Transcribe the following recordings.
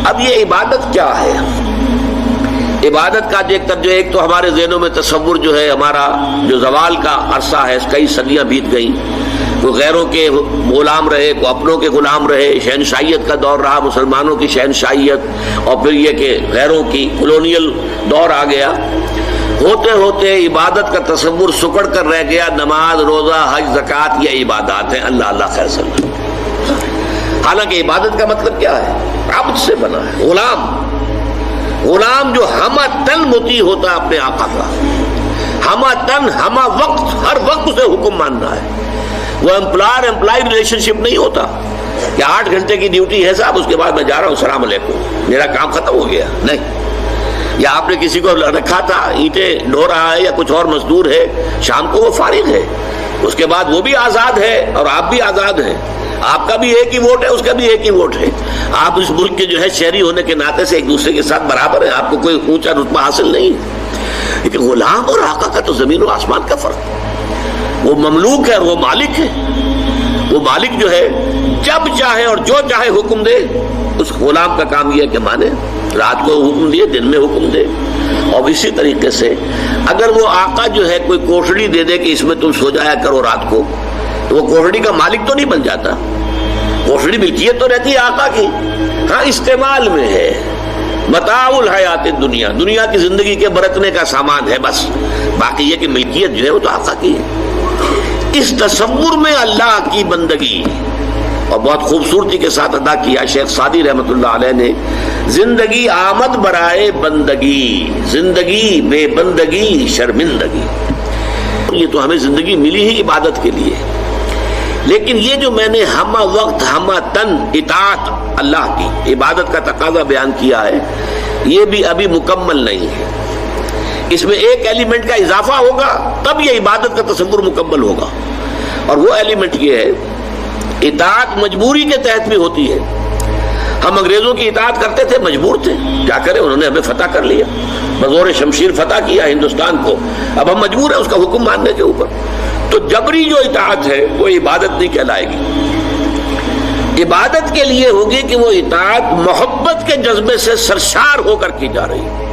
اب یہ عبادت کیا ہے؟ عبادت کا ایک تو ہمارے ذہنوں میں تصور جو ہے، ہمارا جو زوال کا عرصہ ہے، کئی صدیاں بیت گئیں، کوئی غیروں کے غلام رہے، کوئی اپنوں کے غلام رہے، شہنشاہیت کا دور رہا، مسلمانوں کی شہنشاہیت، اور پھر یہ کہ غیروں کی کولونیل دور آ گیا۔ ہوتے ہوتے عبادت کا تصور سکڑ کر رہ گیا، نماز، روزہ، حج، زکوٰۃ یہ عبادات ہیں، اللہ اللہ خیر صلی اللہ۔ حالانکہ عبادت کا مطلب کیا ہے؟ عبد سے بنا ہے، غلام جو ہمہ تن مطیع ہوتا ہے اپنے آقا کا، ہمہ تن ہمہ وقت، ہر وقت اسے حکم ماننا ہے۔ وہ امپلائی ریلیشن شپ نہیں ہوتا کہ 8 گھنٹے کی ڈیوٹی ہے صاحب، اس کے بعد میں جا رہا ہوں، السلام علیکم، میرا کام ختم ہو گیا، نہیں۔ یا آپ نے کسی کو رکھا تھا، اینٹیں ڈھو رہا ہے یا کچھ اور مزدور ہے، شام کو وہ فارغ ہے، اس کے بعد وہ بھی آزاد ہے اور آپ بھی آزاد ہیں، آپ کا بھی ایک ہی ووٹ ہے، اس کا بھی ایک ہی ووٹ ہے، آپ اس ملک کے جو ہے شہری ہونے کے ناطے سے ایک دوسرے کے ساتھ برابر ہیں، آپ کو کوئی اونچا رتبہ حاصل نہیں ہے۔ لیکن غلام اور آقا کا تو زمین و آسمان کا فرق، وہ مملوک ہے اور وہ مالک ہے۔ وہ مالک جو ہے جب چاہے اور جو چاہے حکم دے، اس غلام کا کام یہ ہے کہ مانے، رات کو حکم دیے، دن میں حکم دے۔ اور اسی طریقے سے اگر وہ آقا جو ہے کوئی کوٹڑی دے دے کہ اس میں تم سو جایا کرو رات کو، تو وہ کوٹڑی کا مالک تو نہیں بن جاتا، کوٹڑی ملکیت تو رہتی ہے آقا کی، ہاں استعمال میں ہے، متاع الحیات الدنیا، دنیا کی زندگی کے برتنے کا سامان ہے بس، باقی یہ کہ ملکیت جو ہے وہ تو آقا کی ہے۔ اس تصور میں اللہ کی بندگی اور بہت خوبصورتی کے ساتھ ادا کیا شیخ سعدی رحمۃ اللہ علیہ نے، زندگی آمد برائے بندگی، زندگی بے بندگی شرمندگی۔ یہ تو ہمیں زندگی ملی ہی عبادت کے لیے، لیکن یہ جو میں نے ہمہ وقت ہمہ تن اطاعت اللہ کی عبادت کا تقاضا بیان کیا ہے، یہ بھی ابھی مکمل نہیں ہے۔ اس میں ایک ایلیمنٹ کا اضافہ ہوگا تب یہ عبادت کا تصور مکمل ہوگا، اور وہ ایلیمنٹ یہ ہے، اطاعت مجبوری کے تحت بھی ہوتی ہے۔ ہم انگریزوں کی اطاعت کرتے تھے، مجبور تھے، کیا کریں، انہوں نے ہمیں فتح کر لیا، بزور شمشیر فتح کیا ہندوستان کو، اب ہم مجبور ہیں اس کا حکم ماننے کے اوپر۔ تو جبری جو اطاعت ہے وہ عبادت نہیں کہلائے گی۔ عبادت کے لیے ہوگی کہ وہ اطاعت محبت کے جذبے سے سرشار ہو کر کی جا رہی ہے،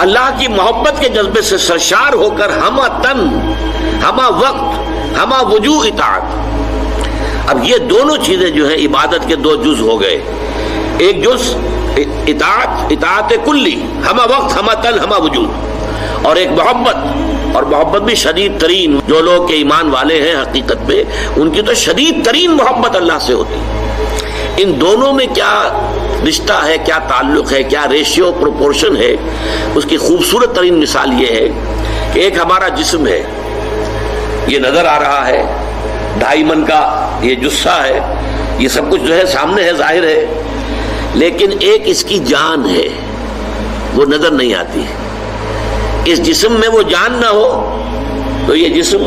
اللہ کی محبت کے جذبے سے سرشار ہو کر ہمہ تن ہمہ وقت ہمہ وجوہ اطاعت۔ اب یہ دونوں چیزیں جو ہیں عبادت کے دو جز ہو گئے، ایک جز اطاعت کلی، ہمہ وقت ہمہ تن ہمہ وجوہ، اور ایک محبت، اور محبت بھی شدید ترین، جو لوگ کے ایمان والے ہیں حقیقت میں ان کی تو شدید ترین محبت اللہ سے ہوتی ہے۔ ان دونوں میں کیا رشتہ ہے، کیا تعلق ہے، کیا ریشیو پروپورشن ہے، اس کی خوبصورت ترین مثال یہ ہے کہ ایک ہمارا جسم ہے، یہ نظر آ رہا ہے، 2.5 من کا یہ جثہ ہے، یہ سب کچھ جو ہے سامنے ہے، ظاہر ہے، لیکن ایک اس کی جان ہے، وہ نظر نہیں آتی۔ اس جسم میں وہ جان نہ ہو تو یہ جسم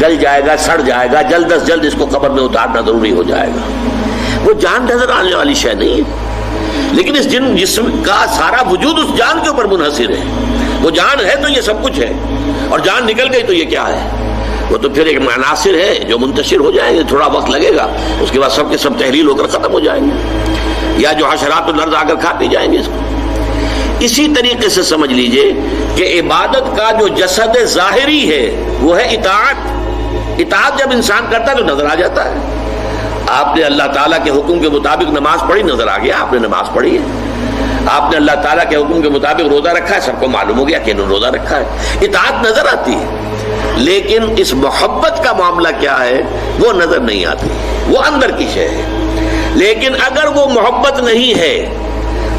گل جائے گا، سڑ جائے گا، جلد از جلد اس کو قبر میں اتارنا ضروری ہو جائے گا۔ وہ جان نظر آنے والی شے نہیں ہے، لیکن اس جسم کا سارا وجود اس جان کے اوپر منحصر ہے۔ وہ جان ہے تو یہ سب کچھ ہے، اور جان نکل گئی تو یہ کیا ہے؟ وہ تو پھر ایک عناصر ہے جو منتشر ہو جائیں گے، تھوڑا وقت لگے گا، اس کے بعد سب کے سب تحلیل ہو کر ختم ہو جائیں گے، یا جو حشرات الارض آ کر کھا پی جائیں گے اس کو۔ اسی طریقے سے سمجھ لیجئے کہ عبادت کا جو جسد ظاہری ہے وہ ہے اطاعت۔ اطاعت جب انسان کرتا ہے تو نظر آ جاتا ہے۔ آپ نے اللہ تعالیٰ کے حکم کے مطابق نماز پڑھی، نظر آ گیا آپ نے نماز پڑھی ہے۔ آپ نے اللہ تعالیٰ کے حکم کے مطابق روزہ رکھا ہے، سب کو معلوم ہو گیا کہ انہوں نے روزہ رکھا ہے۔ اطاعت نظر آتی ہے، لیکن اس محبت کا معاملہ کیا ہے وہ نظر نہیں آتی، وہ اندر کی شے ہے۔ لیکن اگر وہ محبت نہیں ہے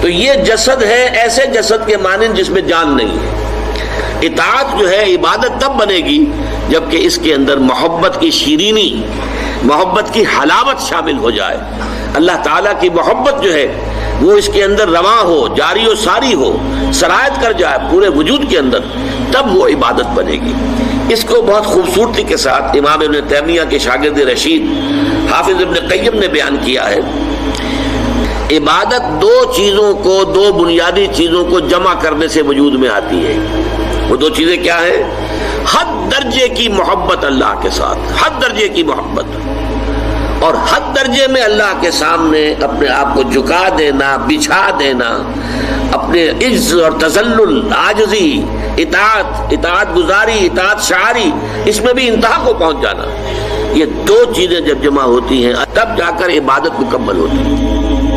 تو یہ جسد ہے ایسے جسد کے مانند جس میں جان نہیں ہے۔ اطاعت جو ہے عبادت تب بنے گی جبکہ اس کے اندر محبت کی شیرینی، محبت کی حلاوت شامل ہو جائے، اللہ تعالیٰ کی محبت جو ہے وہ اس کے اندر رواں ہو، جاری و ساری ہو، سرایت کر جائے پورے وجود کے اندر، تب وہ عبادت بنے گی۔ اس کو بہت خوبصورتی کے ساتھ امام ابن تیمیہ کے شاگرد رشید حافظ ابن قیم نے بیان کیا ہے۔ عبادت دو چیزوں کو، دو بنیادی چیزوں کو جمع کرنے سے وجود میں آتی ہے۔ وہ دو چیزیں کیا ہیں؟ حد درجے کی محبت اللہ کے ساتھ، حد درجے کی محبت، اور حد درجے میں اللہ کے سامنے اپنے آپ کو جھکا دینا، بچھا دینا، اپنے عجز اور تذلل، عاجزی، اطاعت گزاری، اطاعت شعاری، اس میں بھی انتہا کو پہنچ جانا، یہ دو چیزیں جب جمع ہوتی ہیں تب جا کر عبادت مکمل ہوتی ہے۔